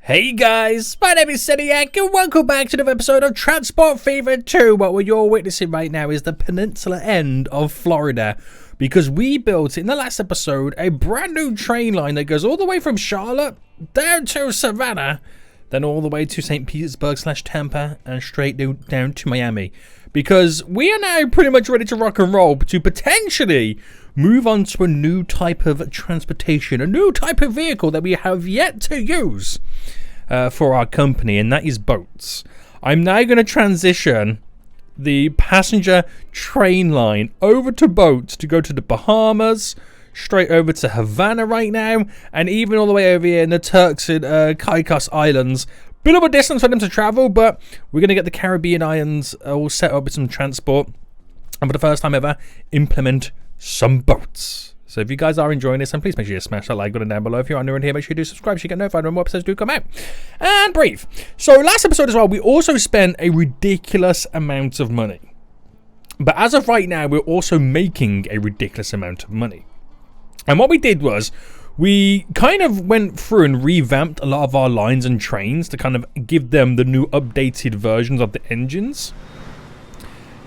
Hey guys, my name is Seniac and welcome back to another episode of Transport Fever 2. What you're witnessing right now is the peninsula end of Florida, because we built in the last episode a brand new train line that goes all the way from Charlotte down to Savannah, then all the way to St. Petersburg / Tampa and straight down to Miami. Because we are now pretty much ready to rock and roll to potentially move on to a new type of transportation, a new type of vehicle that we have yet to use for our company, and that is boats. I'm now going to transition the passenger train line over to boats to go to the Bahamas, straight over to Havana right now, and even all the way over here in the Turks and Caicos Islands. Bit of a distance for them to travel, but we're going to get the Caribbean islands all set up with some transport, and for the first time ever, implement some boats. So if you guys are enjoying this, then please make sure you smash that like button down below. If you're new around here, make sure you do subscribe so you get notified when more episodes do come out. And breathe. So last episode as well, we also spent a ridiculous amount of money. But as of right now, we're also making a ridiculous amount of money. And what we did was, we kind of went through and revamped a lot of our lines and trains to kind of give them the new updated versions of the engines.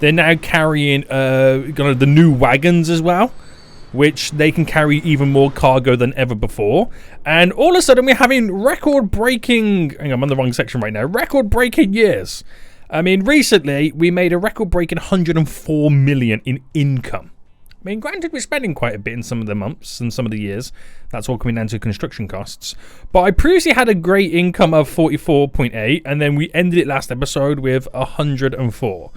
They're now carrying the new wagons as well, which they can carry even more cargo than ever before. And all of a sudden we're having record-breaking, hang on, I'm on the wrong section right now, record-breaking years. I mean, recently we made a record-breaking 104 million in income. I mean, granted, we're spending quite a bit in some of the months and some of the years. That's all coming down to construction costs. But I previously had a great income of 44.8, and then we ended it last episode with 104.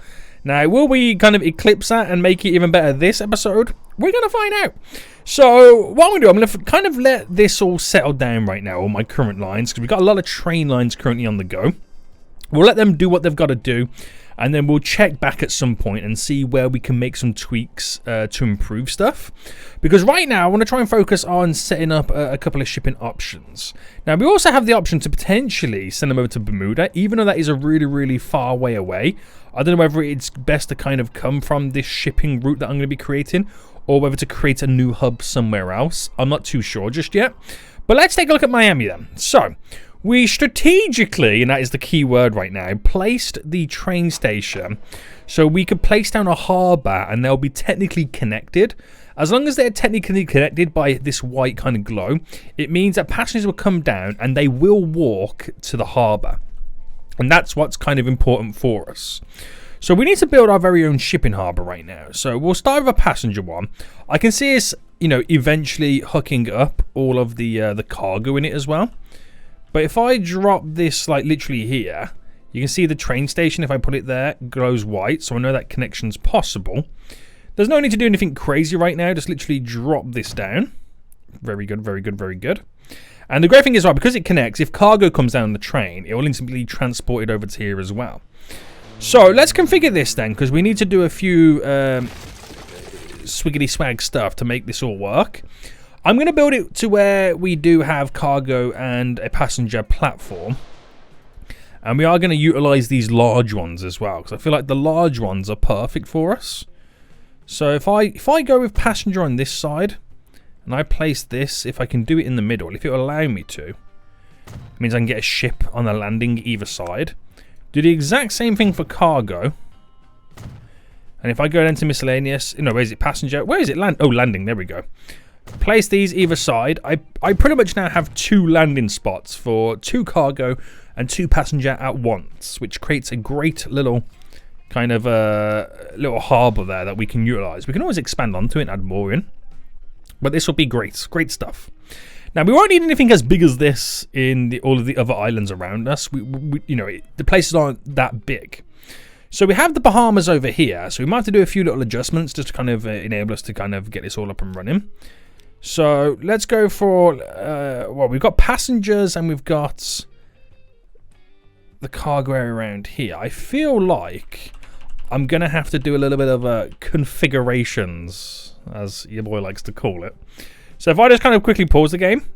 Now, will we kind of eclipse that and make it even better this episode? We're going to find out. So, what I'm going to do, I'm going to kind of let this all settle down right now, all my current lines, because we've got a lot of train lines currently on the go. We'll let them do what they've got to do, and then we'll check back at some point and see where we can make some tweaks to improve stuff. Because right now, I want to try and focus on setting up a couple of shipping options. Now, we also have the option to potentially send them over to Bermuda, even though that is a really, really far way away. I don't know whether it's best to kind of come from this shipping route that I'm going to be creating, or whether to create a new hub somewhere else. I'm not too sure just yet. But let's take a look at Miami then. So, we strategically, and that is the key word right now, placed the train station so we could place down a harbour and they'll be technically connected. As long as they're technically connected by this white kind of glow, it means that passengers will come down and they will walk to the harbour. And that's what's kind of important for us. So we need to build our very own shipping harbour right now. So we'll start with a passenger one. I can see us, eventually hooking up all of the cargo in it as well. But if I drop this, like, literally here, you can see the train station, if I put it there, glows white, so I know that connection's possible. There's no need to do anything crazy right now, just literally drop this down. Very good, very good, very good. And the great thing is, well, because it connects, if cargo comes down the train, it will instantly transport it over to here as well. So, let's configure this then, because we need to do a few swiggity-swag stuff to make this all work. I'm going to build it to where we do have cargo and a passenger platform. And we are going to utilize these large ones as well, because I feel like the large ones are perfect for us. So if I go with passenger on this side, and I place this, if I can do it in the middle, if it will allow me to, it means I can get a ship on the landing either side. Do the exact same thing for cargo. And if I go down to miscellaneous, where is it, passenger? Where is it, land? Oh, landing, there we go. Place these either side. I pretty much now have 2 landing spots for 2 cargo and 2 passenger at once, which creates a great little kind of little harbour there that we can utilise. We can always expand onto it and add more in, but this will be great stuff. Now, we won't need anything as big as this in all of the other islands around us. The places aren't that big. So we have the Bahamas over here, so we might have to do a few little adjustments just to kind of enable us to kind of get this all up and running. So let's go for, we've got passengers and we've got the cargo area around here. I feel like I'm going to have to do a little bit of configurations, as your boy likes to call it. So if I just kind of quickly pause the game.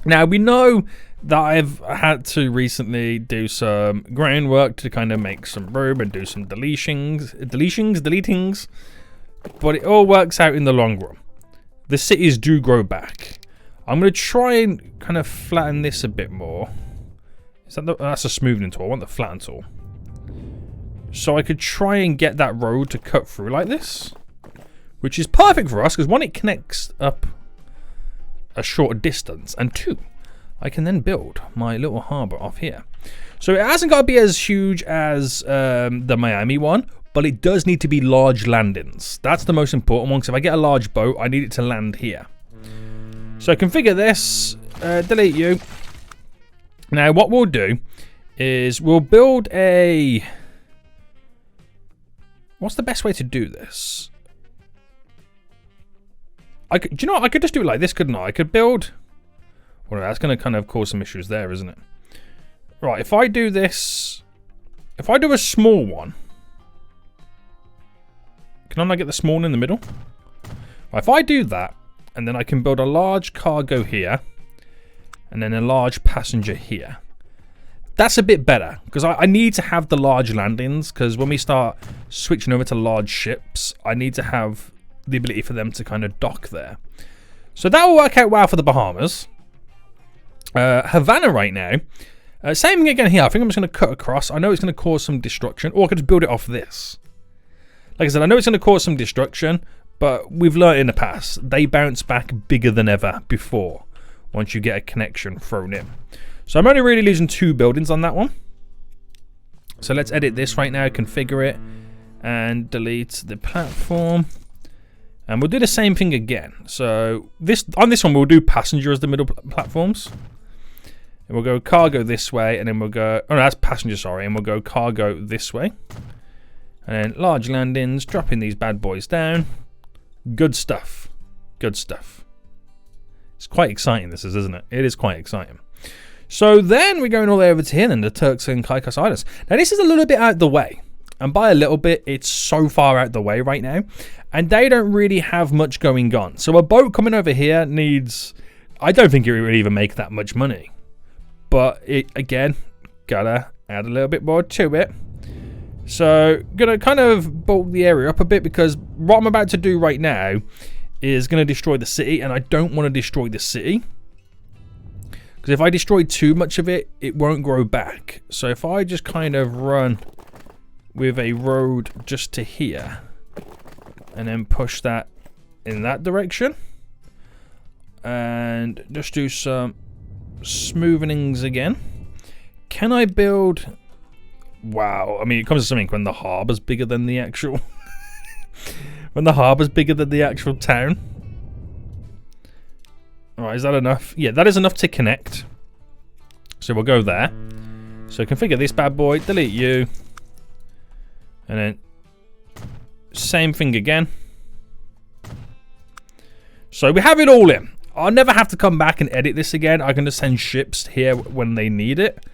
Now, we know that I've had to recently do some groundwork to kind of make some room and do some deletings, but it all works out in the long run. The cities do grow back. I'm going to try and kind of flatten this a bit more. Is that that's a smoothing tool. I want the flatten tool. So I could try and get that road to cut through like this, which is perfect for us because one, it connects up a shorter distance, and two, I can then build my little harbour off here. So it hasn't got to be as huge as the Miami one, but it does need to be large landings. That's the most important one, because if I get a large boat, I need it to land here. So configure this, delete you. Now what we'll do is we'll build a... What's the best way to do this? Do you know what? I could just do it like this, couldn't I? I could build... Well, that's going to kind of cause some issues there, isn't it? Right, if I do this... If I do a small one... Can I not get the small one in the middle? Right, if I do that, and then I can build a large cargo here, and then a large passenger here. That's a bit better, because I need to have the large landings, because when we start switching over to large ships, I need to have the ability for them to kind of dock there. So that will work out well for the Bahamas. Havana right now, same thing again here. I think I'm just going to cut across. I know it's going to cause some destruction, or I could just build it off this. Like I said, I know it's going to cause some destruction, but we've learned in the past, they bounce back bigger than ever before once you get a connection thrown in. So I'm only really losing 2 buildings on that one. So let's edit this right now, configure it, and delete the platform. And we'll do the same thing again. So on this one, we'll do passenger as the middle platforms. And we'll go cargo this way, and then we'll go... Oh, no, that's passenger, sorry. And we'll go cargo this way. And then large landings, dropping these bad boys down. Good stuff. Good stuff. It's quite exciting, this is, isn't it? It is quite exciting. So then we're going all the way over to here, then the Turks and Caicos Islands. Now, this is a little bit out the way. And by a little bit, it's so far out the way right now. And they don't really have much going on. So a boat coming over here needs... I don't think it would even make that much money. But it, again, gotta add a little bit more to it. So, gonna kind of bulk the area up a bit, because what I'm about to do right now is gonna destroy the city, and I don't want to destroy the city. Because if I destroy too much of it, it won't grow back. So if I just kind of run with a road just to here, and then push that in that direction, and just do some smoothings again. Can I build... Wow, I mean, it comes to something when the harbour's bigger than the actual... when the harbour's bigger than the actual town. Alright, is that enough? Yeah, that is enough to connect. So we'll go there. So configure this bad boy, delete you. And then same thing again. So we have it all in. I'll never have to come back and edit this again. I can just send ships here when they need it.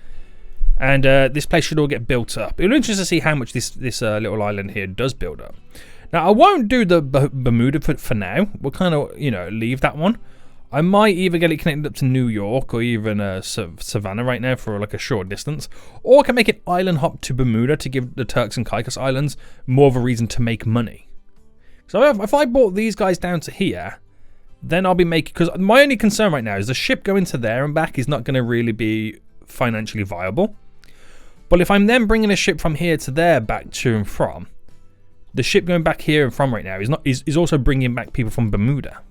And this place should all get built up. It'll be interesting to see how much this little island here does build up. Now, I won't do the Bermuda for now. We'll kind of, you know, leave that one. I might either get it connected up to New York or even Savannah right now for like a short distance. Or I can make an island hop to Bermuda to give the Turks and Caicos Islands more of a reason to make money. So if I brought these guys down to here, then I'll be making... Because my only concern right now is the ship going to there and back is not going to really be financially viable. But if I'm then bringing a ship from here to there back to and from, the ship going back here and from right now is also bringing back people from Bermuda.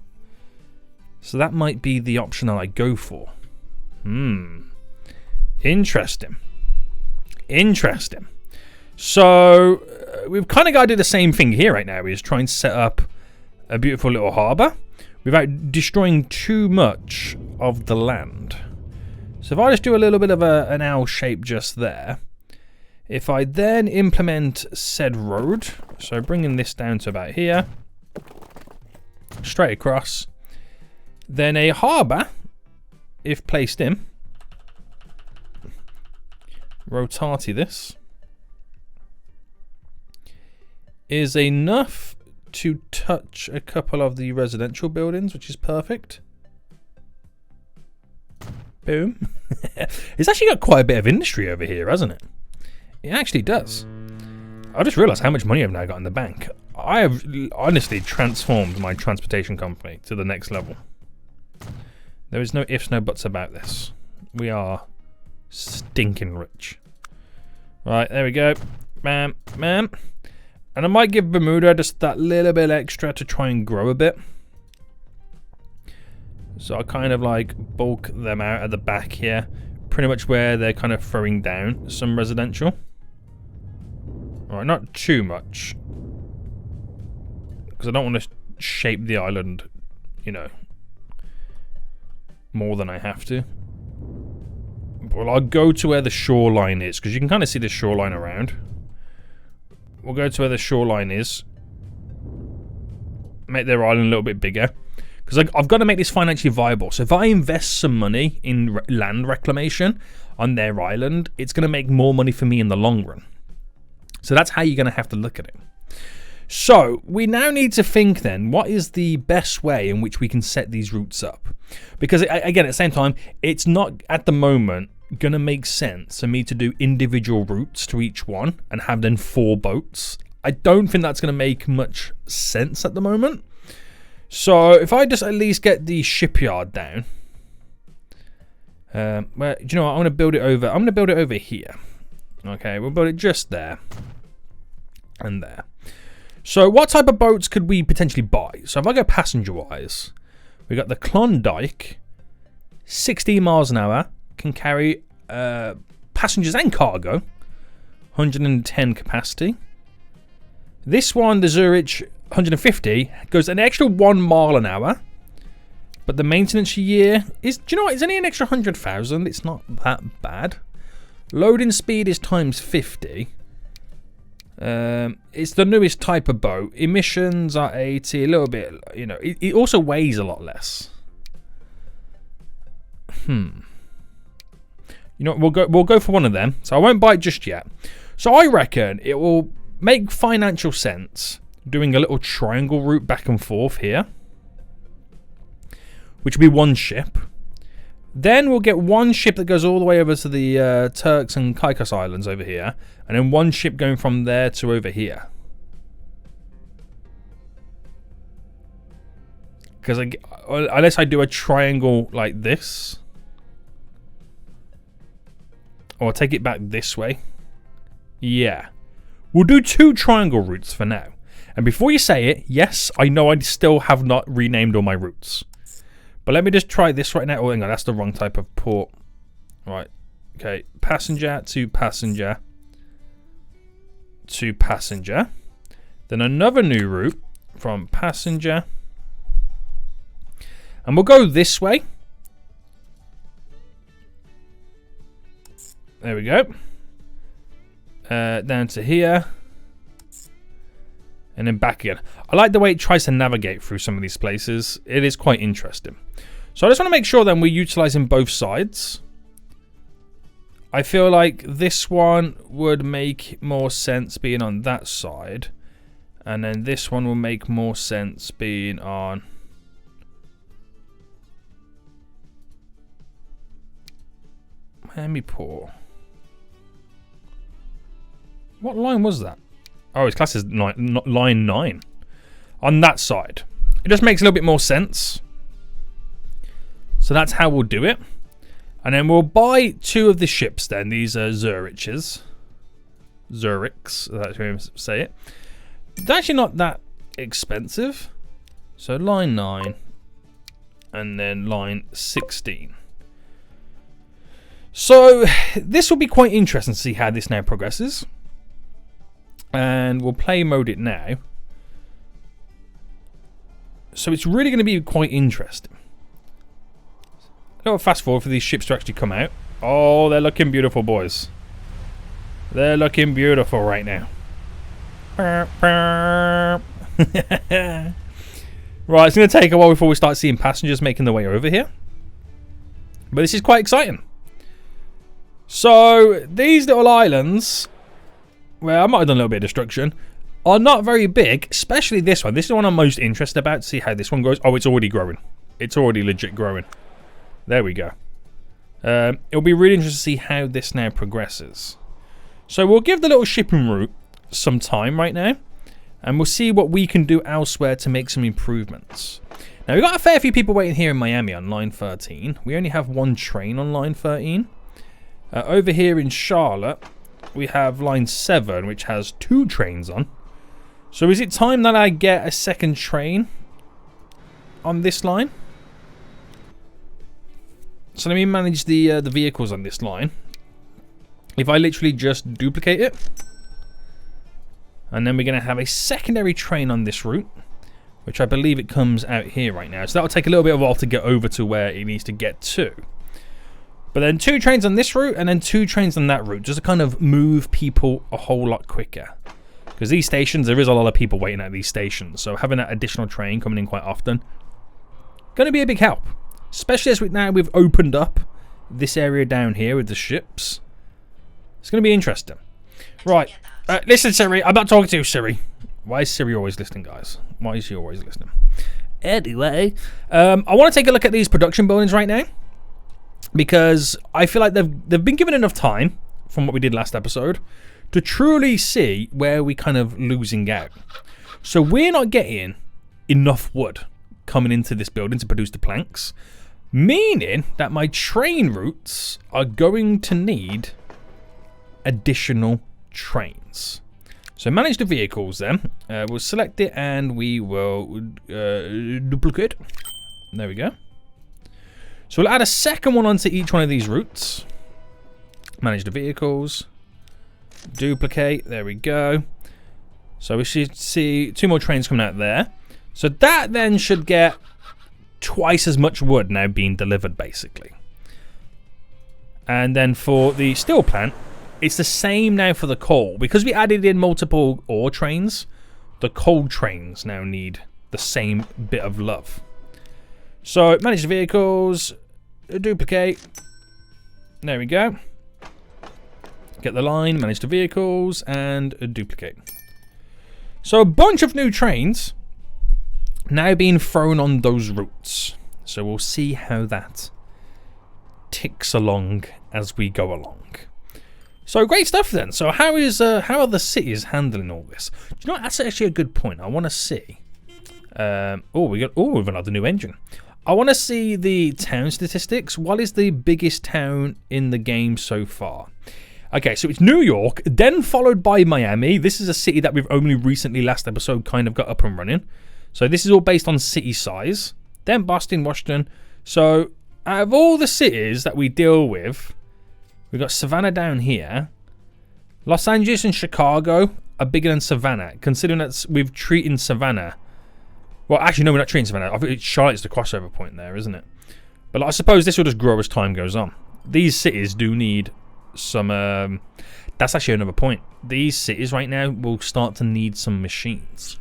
So that might be the option that I go for. Interesting. Interesting. So we've kind of got to do the same thing here right now. Is try and set up a beautiful little harbour without destroying too much of the land. So if I just do a little bit of an L shape just there, if I then implement said road, so bringing this down to about here, straight across, then a harbour, if placed in, rotati this, is enough to touch a couple of the residential buildings, which is perfect. Boom. It's actually got quite a bit of industry over here, hasn't it? It actually does. I just realised how much money I've now got in the bank. I have honestly transformed my transportation company to the next level. There is no ifs, no buts about this. We are Stinking rich. Right, there we go. Bam, bam. And I might give Bermuda just that little bit extra to try and grow a bit. So I kind of like bulk them out at the back here. Pretty much where they're kind of throwing down some residential. Alright, not too much. Because I don't want to shape the island, you know, more than I have to. Well, I'll go to where the shoreline is, because you can kind of see the shoreline around. We'll go to where the shoreline is. Make their island a little bit bigger. Because I've got to make this financially viable. So if I invest some money in land reclamation on their island, it's going to make more money for me in the long run. So that's how you're going to have to look at it. So we now need to think then, what is the best way in which we can set these routes up? Because again, at the same time, it's not at the moment going to make sense for me to do individual routes to each one and have then 4 boats. I don't think that's going to make much sense at the moment. So if I just at least get the shipyard down, well, do you know what? I'm going to build it over. I'm going to build it over here. Okay, we'll build it just there and there. So what type of boats could we potentially buy? So if I go passenger-wise, we got the Klondike, 16 miles an hour, can carry passengers and cargo, 110 capacity. This one, the Zurich 150, goes an extra 1 mile an hour, but the maintenance year is, do you know what, it's only an extra 100,000. It's not that bad. Loading speed is times 50. It's the newest type of boat. Emissions are 80, a little bit, you know, it also weighs a lot less. You know, we'll go for one of them. So I won't buy it just yet. So I reckon it will make financial sense doing a little triangle route back and forth here, which will be one ship. Then we'll get one ship that goes all the way over to the Turks and Caicos Islands over here, and then one ship going from there to over here. Because unless I do a triangle like this, or take it back this way. Yeah. We'll do 2 triangle routes for now. And before you say it, yes, I know I still have not renamed all my routes. But let me just try this right now. Oh, hang on, that's the wrong type of port. Right. Okay. Passenger to passenger to passenger. Then another new route from passenger. And we'll go this way. There we go. Down to here. And then back again. I like the way it tries to navigate through some of these places. It is quite interesting. So I just want to make sure then we're utilizing both sides. I feel like this one would make more sense being on that side. And then this one will make more sense being on... Miami Port. What line was that? Oh, it's classed as line 9. On that side. It just makes a little bit more sense. So that's how we'll do it. And then we'll buy 2 of the ships then. These are Zurichs. Zurichs, that's how you say it. They're actually not that expensive. So line 9. And then line 16. So this will be quite interesting to see how this now progresses. And we'll play mode it now. So it's really going to be quite interesting. A little fast forward for these ships to actually come out. Oh, they're looking beautiful, boys. They're looking beautiful right now. Right, it's going to take a while before we start seeing passengers making their way over here. But this is quite exciting. So, these little islands, well, I might have done a little bit of destruction, are not very big, especially this one. This is the one I'm most interested about to see how this one goes. Oh, it's already growing. It's already legit growing. There we go. It'll be really interesting to see how this now progresses. So we'll give the little shipping route some time right now, and we'll see what we can do elsewhere to make some improvements. Now, we've got a fair few people waiting here in Miami on line 13. We only have 1 train on line 13. Over here in Charlotte, we have line 7, which has 2 trains on. So is it time that I get a second train on this line? So let me manage the vehicles on this line. If I literally just duplicate it, and then we're going to have a secondary train on this route, which I believe it comes out here right now. So that'll take a little bit of a while to get over to where it needs to get to. But then 2 trains on this route, and then 2 trains on that route, just to kind of move people a whole lot quicker. Because these stations, there is a lot of people waiting at these stations. So having that additional train coming in quite often, going to be a big help. Especially as we've opened up this area down here with the ships. It's going to be interesting. Right. Listen, Siri. I'm not talking to you, Siri. Why is Siri always listening, guys? Why is she always listening? Anyway, I want to take a look at these production buildings right now. Because I feel like they've been given enough time, from what we did last episode, to truly see where we kind of losing out. So we're not getting enough wood coming into this building to produce the planks. Meaning that my train routes are going to need additional trains. So manage the vehicles then. We'll select it and we will duplicate. There we go. So we'll add a second one onto each one of these routes. Manage the vehicles. Duplicate. There we go. So we should see 2 more trains coming out there. So that then should get twice as much wood now being delivered, basically. And then for the steel plant, it's the same now for the coal. Because we added in multiple ore trains, the coal trains now need the same bit of love. So manage the vehicles, duplicate. There we go. Get the line, manage the vehicles, and duplicate. So a bunch of new trains now being thrown on those routes. So we'll see how that ticks along as we go along. So great stuff then. So how are the cities handling all this? Do you know what? That's actually a good point. I want to see. We've another new engine. I want to see the town statistics. What is the biggest town in the game so far? Okay, so it's New York, then followed by Miami. This is a city that we've only recently, last episode, kind of got up and running. So this is all based on city size. Then Boston, Washington. So out of all the cities that we deal with, we've got Savannah down here. Los Angeles and Chicago are bigger than Savannah, considering that we've treated Savannah. Well, actually, no, we're not treating Savannah. I think Charlotte's the crossover point there, isn't it? But I suppose this will just grow as time goes on. These cities do need some... that's actually another point. These cities right now will start to need some machines.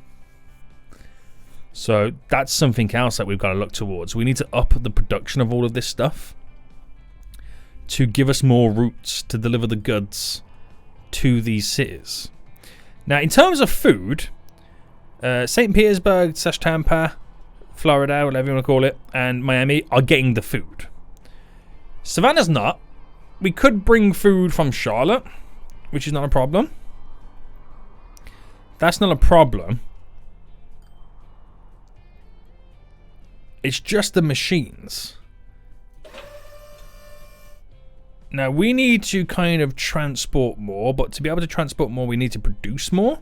So that's something else that we've got to look towards. We need to up the production of all of this stuff to give us more routes to deliver the goods to these cities. Now, in terms of food, St. Petersburg, Tampa, Florida, whatever you want to call it, and Miami are getting the food. Savannah's not. We could bring food from Charlotte, which is not a problem. That's not a problem. It's just the machines. Now, we need to kind of transport more, but to be able to transport more, we need to produce more.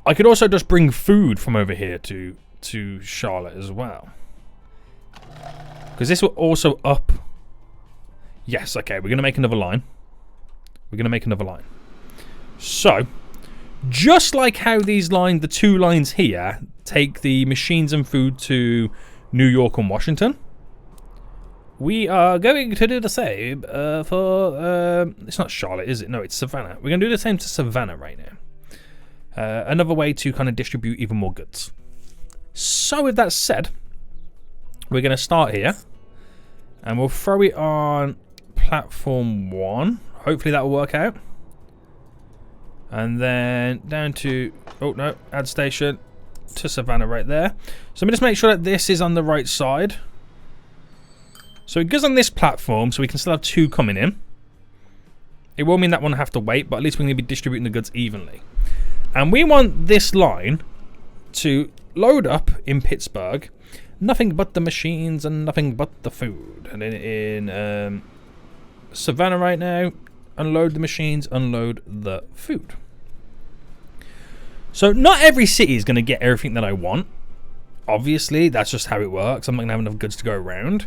I could also just bring food from over here to Charlotte as well. Because this will also up... Yes, okay, we're going to make another line. So, just like how these lines, the 2 lines here, take the machines and food to New York and Washington, we are going to do the same for... it's not Charlotte, is it? No, it's Savannah. We're going to do the same to Savannah right now. Another way to kind of distribute even more goods. So with that said, we're going to start here. And we'll throw it on platform 1. Hopefully that will work out. And then down to... Oh, no. Add station to Savannah right there. So let me just make sure that this is on the right side. So it goes on this platform, so we can still have 2 coming in. It will mean that one will have to wait, but at least we're going to be distributing the goods evenly. And we want this line to load up in Pittsburgh. Nothing but the machines and nothing but the food. And then in Savannah right now. Unload the machines, unload the food. So not every city is going to get everything that I want. Obviously, that's just how it works. I'm not going to have enough goods to go around.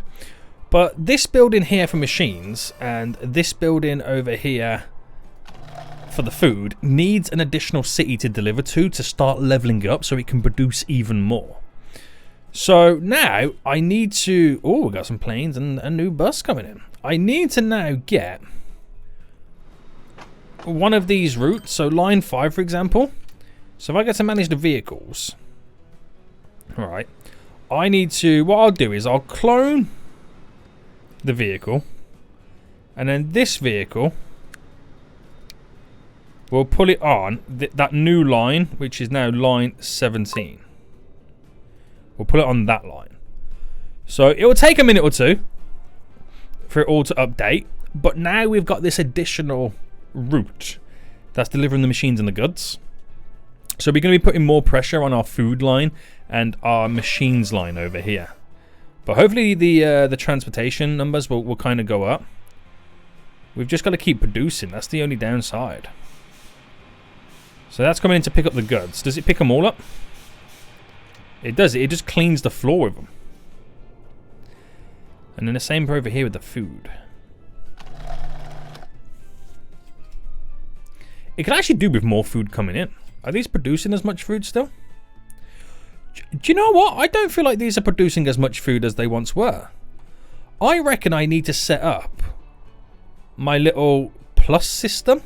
But this building here for machines and this building over here for the food needs an additional city to deliver to start leveling up so it can produce even more. So now I need to... Oh, we got some planes and a new bus coming in. I need to now get one of these routes. So line 5, for example. So if I get to manage the vehicles... Alright. I need to... What I'll do is I'll clone the vehicle. And then this vehicle... We'll pull it on that new line, which is now line 17. We'll put it on that line. So it will take a minute or two for it all to update. But now we've got this additional route that's delivering the machines and the goods. So we're going to be putting more pressure on our food line and our machines line over here. But hopefully the transportation numbers will kind of go up. We've just got to keep producing. That's the only downside. So that's coming in to pick up the goods. Does it pick them all up? It does. It just cleans the floor with them. And then the same over here with the food. It could actually do with more food coming in. Are these producing as much food still? Do you know what? I don't feel like these are producing as much food as they once were. I reckon I need to set up my little plus system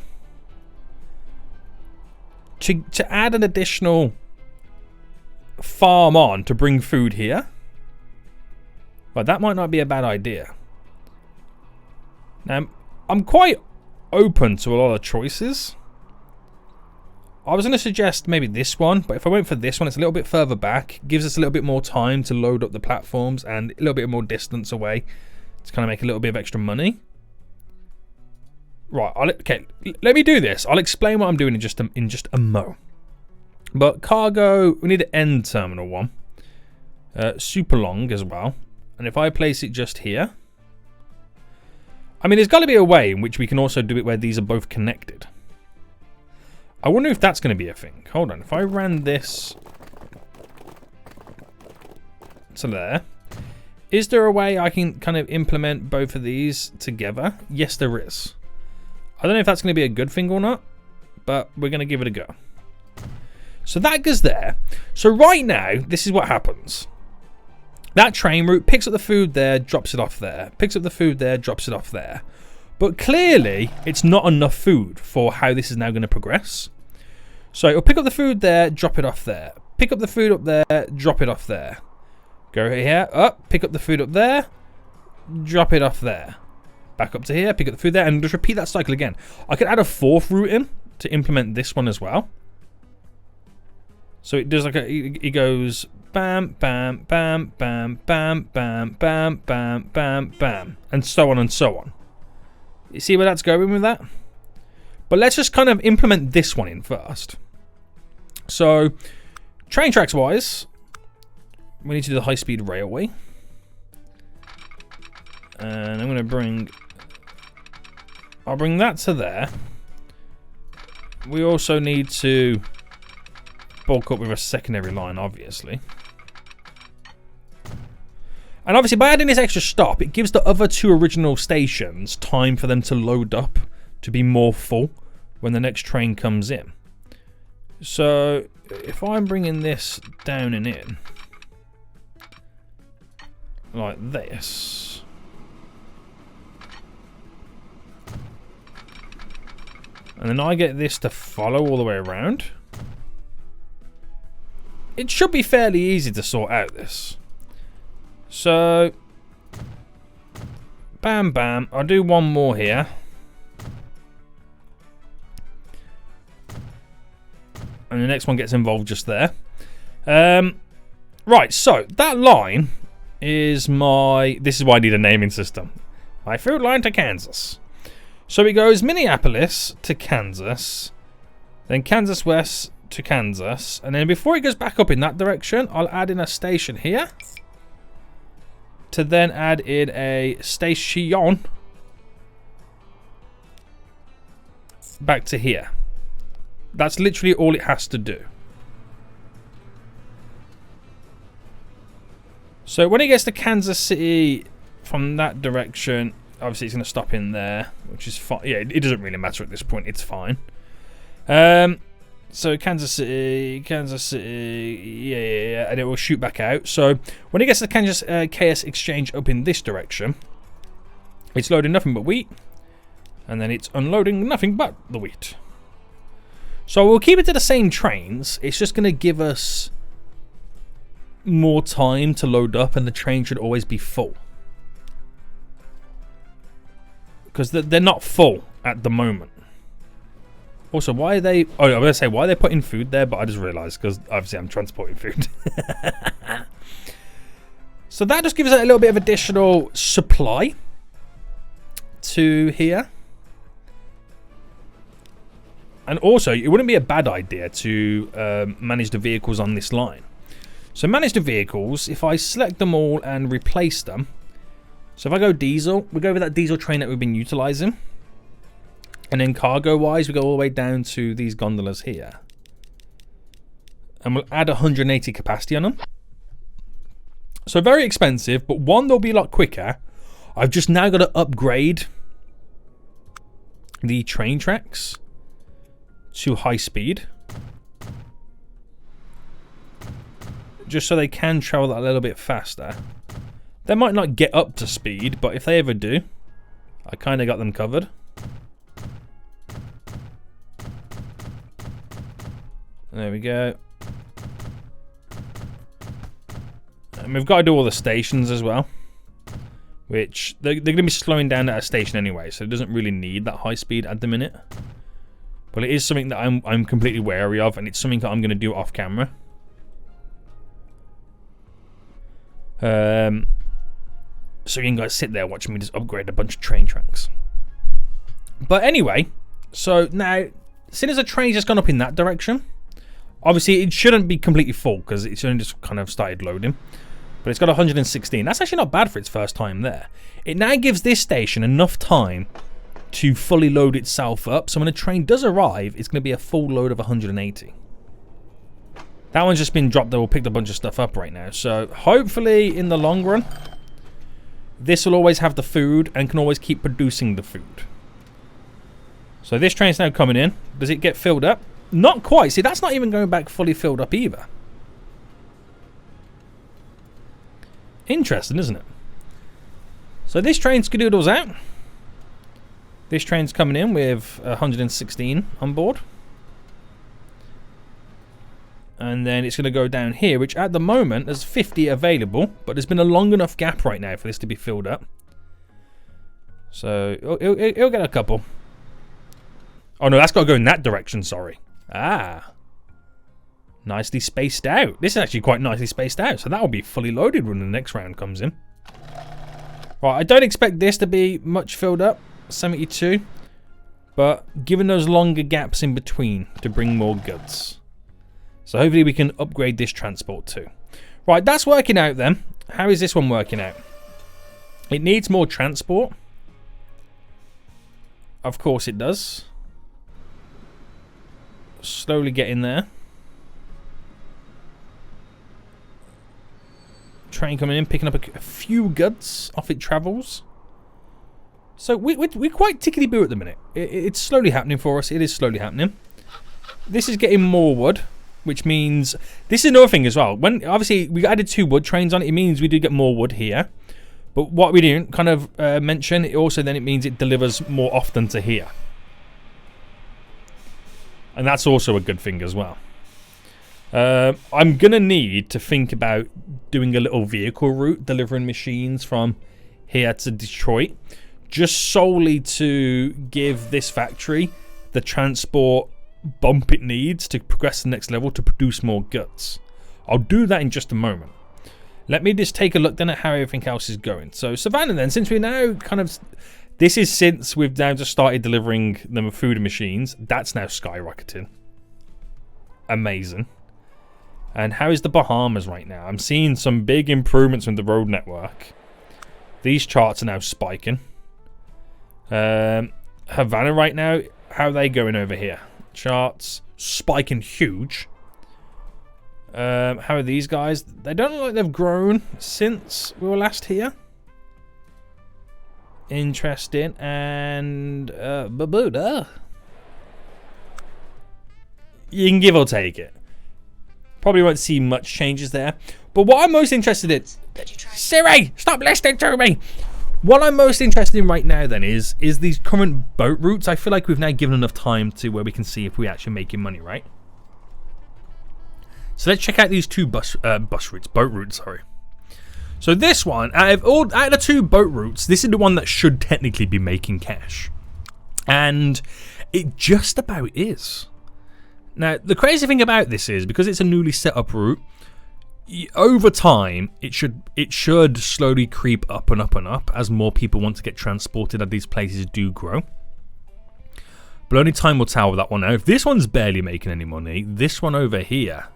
to add an additional farm on to bring food here. But that might not be a bad idea. Now, I'm quite open to a lot of choices. I was going to suggest maybe this one, but if I went for this one, it's a little bit further back. Gives us a little bit more time to load up the platforms and a little bit more distance away to kind of make a little bit of extra money. Right, okay, let me do this. I'll explain what I'm doing in just a mo. But cargo, we need an end terminal one. Super long as well. And if I place it just here. I mean, there's got to be a way in which we can also do it where these are both connected. I wonder if that's going to be a thing. Hold on, if I ran this to there. Is there a way I can kind of implement both of these together? Yes, there is. I don't know if that's going to be a good thing or not, but we're going to give it a go. So that goes there. So right now, this is what happens. That train route picks up the food there, drops it off there. Picks up the food there, drops it off there. But clearly, it's not enough food for how this is now going to progress. So it'll pick up the food there, drop it off there. Pick up the food up there, drop it off there. Go here, up, pick up the food up there, drop it off there. Back up to here, pick up the food there, and just repeat that cycle again. I could add a fourth route in to implement this one as well. So it does like it goes bam, bam, bam, bam, bam, bam, bam, bam, bam, bam, and so on and so on. You see where that's going with that? But let's just kind of implement this one in first. So, train tracks wise, we need to do the high-speed railway. And I'm going to bring... I'll bring that to there. We also need to bulk up with a secondary line, obviously. And obviously, by adding this extra stop, it gives the other two original stations time for them to load up to be more full when the next train comes in. So, if I'm bringing this down and in, like this, and then I get this to follow all the way around, it should be fairly easy to sort out this. So, bam bam, I'll do one more here. And the next one gets involved just there. Right, so that line is my... This is why I need a naming system. My food line to Kansas. So it goes Minneapolis to Kansas. Then Kansas West to Kansas. And then before it goes back up in that direction, I'll add in a station here. To then add in a station back to here. That's literally all it has to do. So when it gets to Kansas City from that direction, obviously it's going to stop in there, which is fine. Yeah, it doesn't really matter at this point. It's fine. So Kansas City, yeah, and it will shoot back out. So when it gets to the Kansas KS Exchange up in this direction, it's loading nothing but wheat, and then it's unloading nothing but the wheat. So we'll keep it to the same trains. It's just going to give us more time to load up, and the train should always be full. Because they're not full at the moment. Also, why are they... Oh, I was going to say, why are they putting food there? But I just realised, because obviously I'm transporting food. So that just gives it a little bit of additional supply to here. And also, it wouldn't be a bad idea to manage the vehicles on this line. So manage the vehicles, if I select them all and replace them. So if I go diesel, we go with that diesel train that we've been utilising. And then cargo-wise, we go all the way down to these gondolas here. And we'll add 180 capacity on them. So very expensive, but one, they'll be a lot quicker. I've just now got to upgrade the train tracks to high speed, just so they can travel a little bit faster. They might not get up to speed, but if they ever do, I kind of got them covered. There we go. And we've got to do all the stations as well, which they're going to be slowing down at a station anyway, so it doesn't really need that high speed at the minute. But it is something that I'm completely wary of, and it's something that I'm going to do off camera. So you can guys sit there watching me just upgrade a bunch of train tracks. But anyway, so now, since the train's just gone up in that direction, obviously it shouldn't be completely full because it's only just kind of started loading. But it's got 116. That's actually not bad for its first time there. It now gives this station enough time to fully load itself up. So when a train does arrive, it's going to be a full load of 180. That one's just been dropped. They will pick a bunch of stuff up right now. So hopefully in the long run, this will always have the food and can always keep producing the food. So this train's now coming in. Does it get filled up? Not quite. See, that's not even going back fully filled up either. Interesting, isn't it? So this train skedoodles out. This train's coming in with 116 on board. And then it's going to go down here, which at the moment there's 50 available, but there's been a long enough gap right now for this to be filled up. So it'll get a couple. Oh no, that's got to go in that direction, sorry. Ah. Nicely spaced out. This is actually quite nicely spaced out, so that will be fully loaded when the next round comes in. Right, I don't expect this to be much filled up, 72, but given those longer gaps in between to bring more goods. So hopefully we can upgrade this transport too. Right, that's working out then. How is this one working out? It needs more transport. Of course it does. Slowly getting there. Train coming in, picking up a few goods off it travels. So we're quite tickety-boo at the minute. It's slowly happening for us. It is slowly happening. This is getting more wood, which means... This is another thing as well. When obviously we added 2 wood trains on it, it means we do get more wood here. But what we didn't kind of mention, it means it delivers more often to here. And that's also a good thing as well. I'm going to need to think about doing a little vehicle route, delivering machines from here to Detroit, just solely to give this factory the transport bump it needs to progress to the next level to produce more goods. I'll do that in just a moment. Let me just take a look then at how everything else is going. So Savannah then, since we now kind of... This is since we've now just started delivering them food machines. That's now skyrocketing. Amazing. And how is the Bahamas right now? I'm seeing some big improvements in the road network. These charts are now spiking. Havana right now How are they going over here? Charts spiking huge. How are these guys? They don't look like they've grown since we were last here. Interesting. And Babuda. You can give or take it. Probably won't see much changes there. But what I'm most interested in... Siri, stop listening to me! What I'm most interested in right now then is these current boat routes. I feel like we've now given enough time to where we can see if we're actually making money, right? So let's check out these two boat routes, sorry. So this one, out of the two boat routes, this is the one that should technically be making cash. And it just about is. Now, the crazy thing about this is, because it's a newly set up route, over time, it should slowly creep up and up and up as more people want to get transported as these places do grow. But only time will tell with that one now. If this one's barely making any money, this one over here,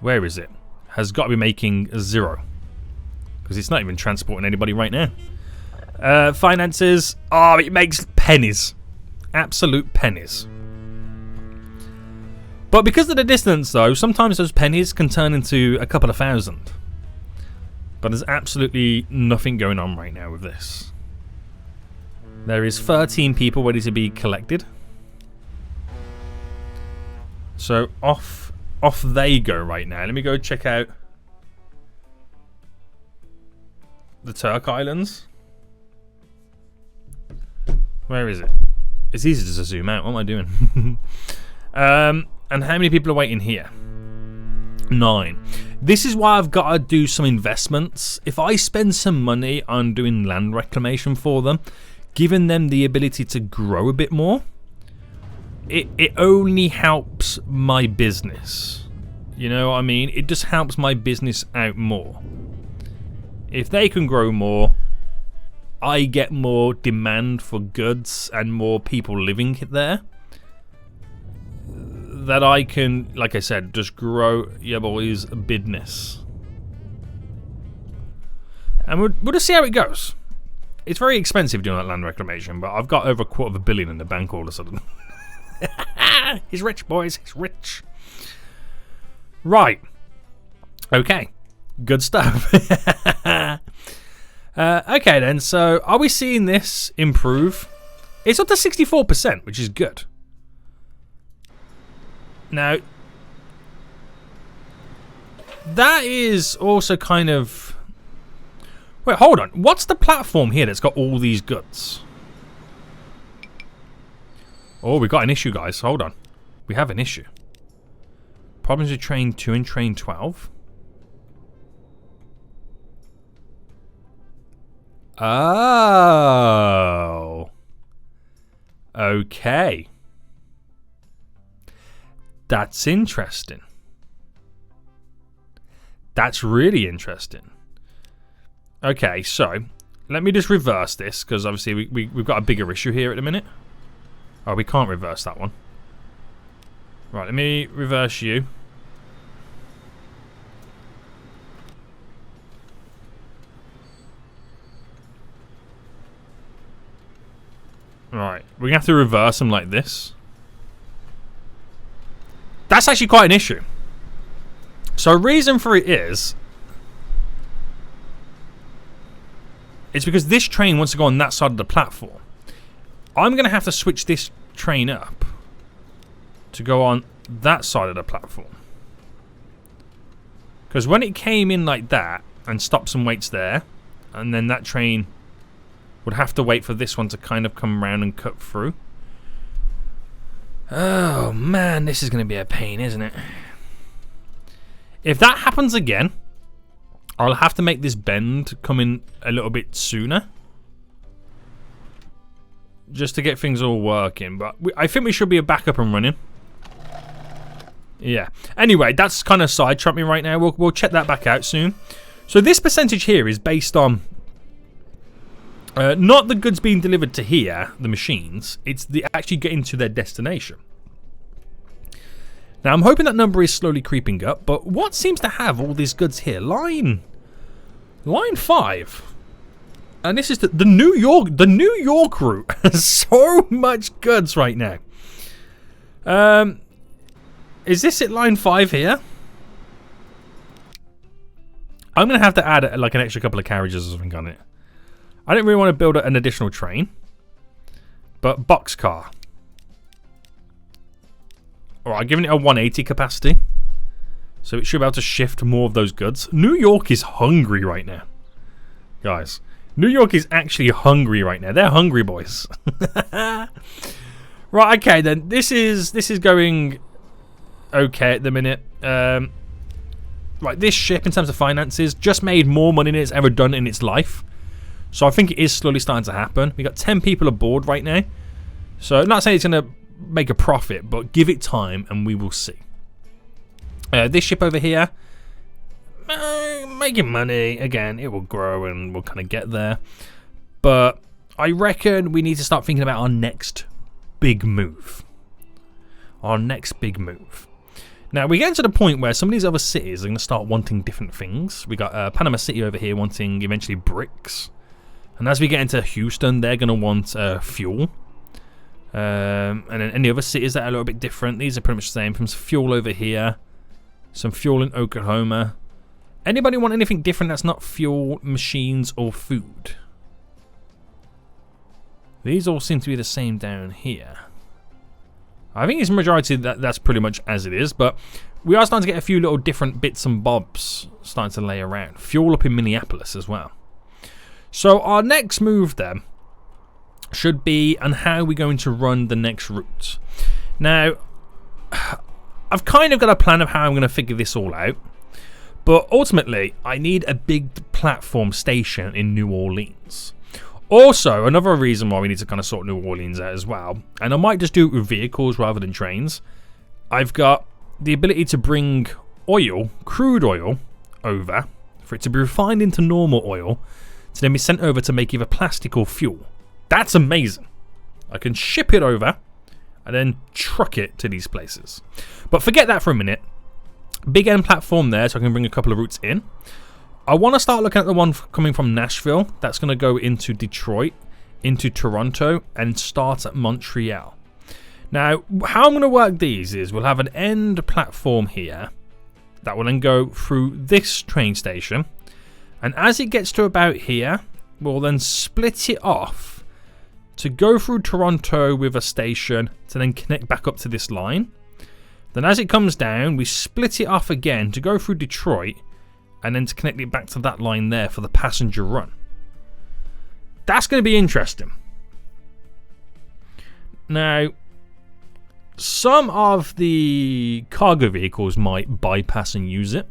where is it? Has got to be making 0. Because it's not even transporting anybody right now. Finances, oh, it makes pennies. Absolute pennies. But because of the distance, though, sometimes those pennies can turn into a couple of thousand. But there's absolutely nothing going on right now with this. There is 13 people ready to be collected. So off they go right now. Let me go check out the Turk Islands. Where is it? It's easy to zoom out. What am I doing? And how many people are waiting here? 9. This is why I've got to do some investments. If I spend some money on doing land reclamation for them, giving them the ability to grow a bit more, it only helps my business. You know what I mean? It just helps my business out more. If they can grow more, I get more demand for goods and more people living there. That I can, like I said, just grow your boys' business. And we'll just see how it goes. It's very expensive doing that land reclamation, but I've got over $250 million in the bank all of a sudden. He's rich, boys. He's rich. Right. Okay. Good stuff. Okay then, so are we seeing this improve? It's up to 64%, which is good. Now, that is also kind of... Wait, hold on. What's the platform here that's got all these goods? Oh, we got an issue, guys. Hold on. We have an issue. Problems with train 2 and train 12. Oh. Okay. That's interesting. That's really interesting. Okay, so let me just reverse this, because obviously we've got a bigger issue here at the minute. Oh, we can't reverse that one. Right, let me reverse you. Right, we're going to have to reverse them like this. That's actually quite an issue. So, reason for it is, it's because this train wants to go on that side of the platform. I'm going to have to switch this train up to go on that side of the platform. Because when it came in like that and stopped some weights there, and then that train would have to wait for this one to kind of come around and cut through. Oh man, this is going to be a pain, isn't it? If that happens again, I'll have to make this bend come in a little bit sooner. Just to get things all working. But I think we should be back up and running. Yeah. Anyway, that's kind of sidetracked me right now. We'll check that back out soon. So this percentage here is based on not the goods being delivered to here, the machines. It's the actually getting to their destination. Now, I'm hoping that number is slowly creeping up, but what seems to have all these goods here? Line 5. And this is the New York route has so much goods right now. Is this at line 5 here? I'm going to have to add like an extra couple of carriages or something on it. I don't really want to build an additional train. But boxcar. Alright, giving it a 180 capacity. So it should be able to shift more of those goods. New York is hungry right now. Guys. New York is actually hungry right now. They're hungry boys. Right, okay then. This is going okay at the minute. Right, this ship in terms of finances just made more money than it's ever done in its life. So I think it is slowly starting to happen. We got 10 people aboard right now. So I'm not saying it's going to make a profit, but give it time and we will see. This ship over here, making money. Again, it will grow and we'll kind of get there. But I reckon we need to start thinking about our next big move. Our next big move. Now, we're getting to the point where some of these other cities are going to start wanting different things. We got Panama City over here wanting eventually bricks. And as we get into Houston, they're going to want fuel. And then any other cities that are a little bit different, these are pretty much the same. From fuel over here, some fuel in Oklahoma. Anybody want anything different that's not fuel, machines, or food? These all seem to be the same down here. I think it's majority that's pretty much as it is, but we are starting to get a few little different bits and bobs starting to lay around. Fuel up in Minneapolis as well. So our next move then should be on how we're going to run the next route. Now, I've kind of got a plan of how I'm going to figure this all out, but ultimately I need a big platform station in New Orleans. Also, another reason why we need to kind of sort New Orleans out as well, and I might just do it with vehicles rather than trains, I've got the ability to bring oil, crude oil, over, for it to be refined into normal oil, to then be sent over to make either plastic or fuel. That's amazing. I can ship it over, and then truck it to these places. But forget that for a minute. Big end platform there, so I can bring a couple of routes in. I want to start looking at the one coming from Nashville. That's going to go into Detroit, into Toronto, and start at Montreal. Now, how I'm going to work these is we'll have an end platform here that will then go through this train station. And as it gets to about here, we'll then split it off to go through Toronto with a station to then connect back up to this line. Then as it comes down, we split it off again to go through Detroit and then to connect it back to that line there for the passenger run. That's going to be interesting. Now, some of the cargo vehicles might bypass and use it,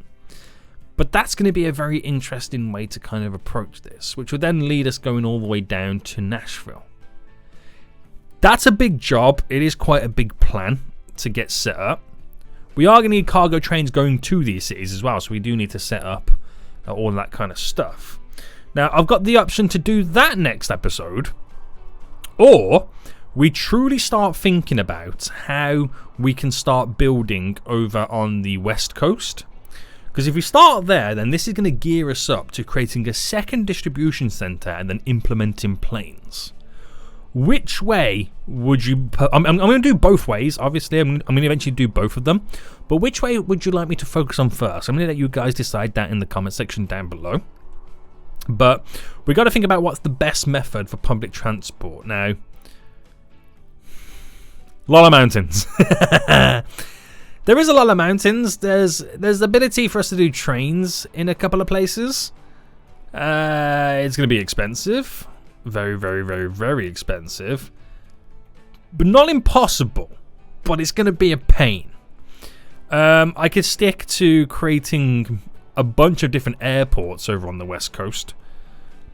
but that's going to be a very interesting way to kind of approach this, which would then lead us going all the way down to Nashville. That's a big job. It is quite a big plan to get set up. We are going to need cargo trains going to these cities as well, so we do need to set up all that kind of stuff. Now, I've got the option to do that next episode, or we truly start thinking about how we can start building over on the West Coast. Because if we start there, then this is going to gear us up to creating a second distribution center and then implementing planes. Which way would you... I'm going to do both ways, obviously. I'm going to eventually do both of them. But which way would you like me to focus on first? I'm going to let you guys decide that in the comment section down below. But we've got to think about what's the best method for public transport. Now, a lot of mountains. There is a lot of mountains. There's the ability for us to do trains in a couple of places. It's going to be expensive. Very, very, very, very expensive. But not impossible. But it's going to be a pain. I could stick to creating a bunch of different airports over on the West Coast.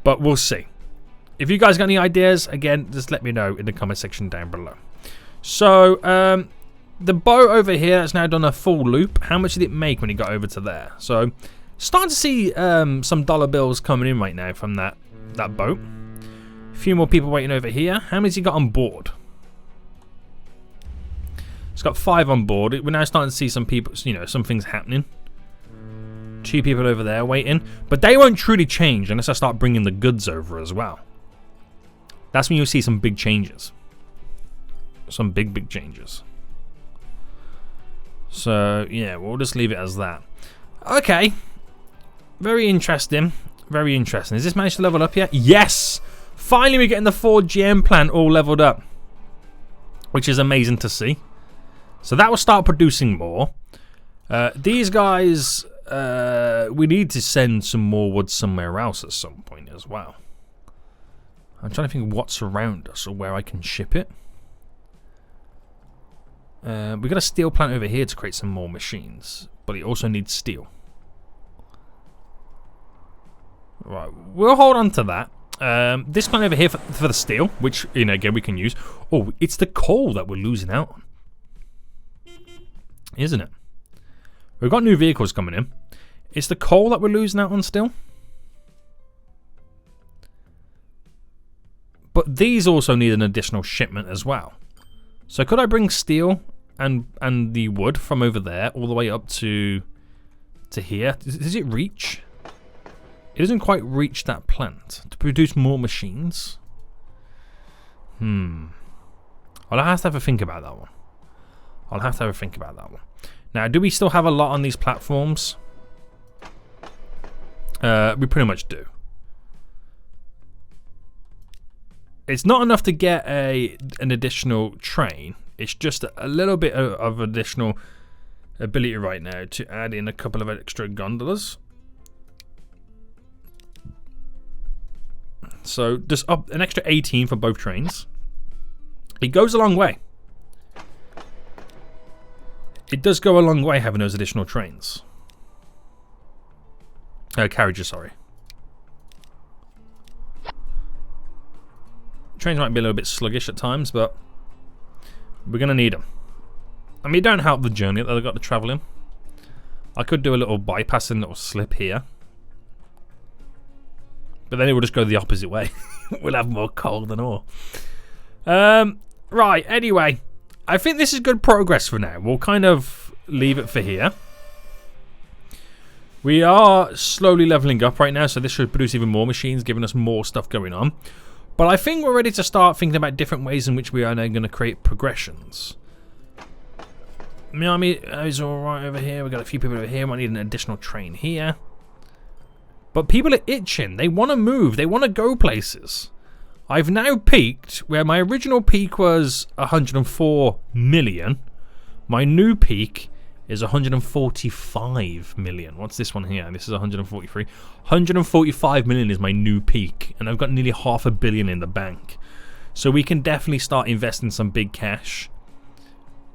But we'll see. If you guys got any ideas, again, just let me know in the comment section down below. So, the boat over here has now done a full loop. How much did it make when it got over to there? So, starting to see some dollar bills coming in right now from that boat. A few more people waiting over here. How many's he got on board? It's got 5 on board. We're now starting to see some people, some things happening. 2 people over there waiting. But they won't truly change unless I start bringing the goods over as well. That's when you'll see some big changes. Some big changes. So, yeah, we'll just leave it as that. Okay. Very interesting. Very interesting. Has this managed to level up yet? Yes! Finally, we're getting the 4 GM plant all leveled up. Which is amazing to see. So that will start producing more. These guys, we need to send some more wood somewhere else at some point as well. I'm trying to think what's around us or where I can ship it. We've got a steel plant over here to create some more machines, but it also needs steel. Right, we'll hold on to that. This plant over here for the steel, which, you know, again, we can use. Oh, it's the coal that we're losing out on. Isn't it? We've got new vehicles coming in. It's the coal that we're losing out on still. But these also need an additional shipment as well. So could I bring steel and the wood from over there all the way up to here? Does it reach? It doesn't quite reach that plant to produce more machines. I'll have to have a think about that one. I'll have to have a think about that one. Now, do we still have a lot on these platforms? We pretty much do. It's not enough to get an additional train. It's just a little bit of additional ability right now to add in a couple of extra gondolas. So just up an extra 18 for both trains. It goes a long way. It does go a long way having those additional trains. Carriages, sorry. Trains might be a little bit sluggish at times, but we're going to need them. I mean, it don't help the journey that I've got to travel in. I could do a little bypass and a little slip here. But then it will just go the opposite way. We'll have more coal than ore. Right, anyway. I think this is good progress for now. We'll kind of leave it for here. We are slowly leveling up right now, so this should produce even more machines, giving us more stuff going on. But I think we're ready to start thinking about different ways in which we are now going to create progressions. Miami is alright over here. We've got a few people over here. We might need an additional train here. But people are itching. They want to move. They want to go places. I've now peaked where my original peak was 104 million. My new peak is 145 million. What's this one here? This is 143. 145 million is my new peak. And I've got nearly $500 million in the bank. So we can definitely start investing some big cash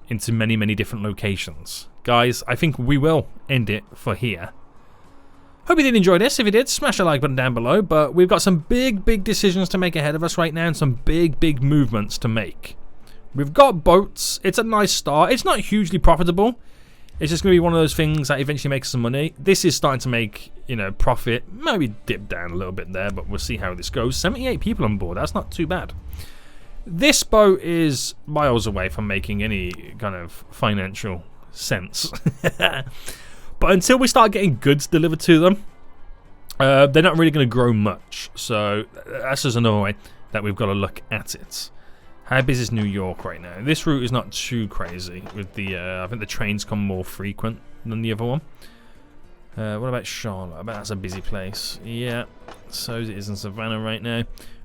into many, many different locations. Guys, I think we will end it for here. Hope you did enjoy this. If you did, smash the like button down below. But we've got some big decisions to make ahead of us right now and some big movements to make. We've got boats. It's a nice start. It's not hugely profitable. It's just going to be one of those things that eventually makes some money. This is starting to make, you know, profit. Maybe dip down a little bit there, but we'll see how this goes. 78 people on board. That's not too bad. This boat is miles away from making any kind of financial sense. But until we start getting goods delivered to them, they're not really going to grow much. So that's just another way that we've got to look at it. How busy is New York right now? This route is not too crazy. With the, I think the trains come more frequent than the other one. What about Charlotte? I bet that's a busy place. Yeah, so it is in Savannah right now.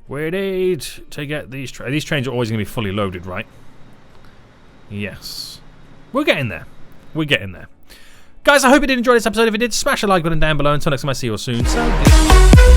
We need to get these trains. These trains are always going to be fully loaded, right? Yes. We're getting there. We're getting there. Guys, I hope you did enjoy this episode. If you did, smash the like button down below. Until next time, I see you all soon. So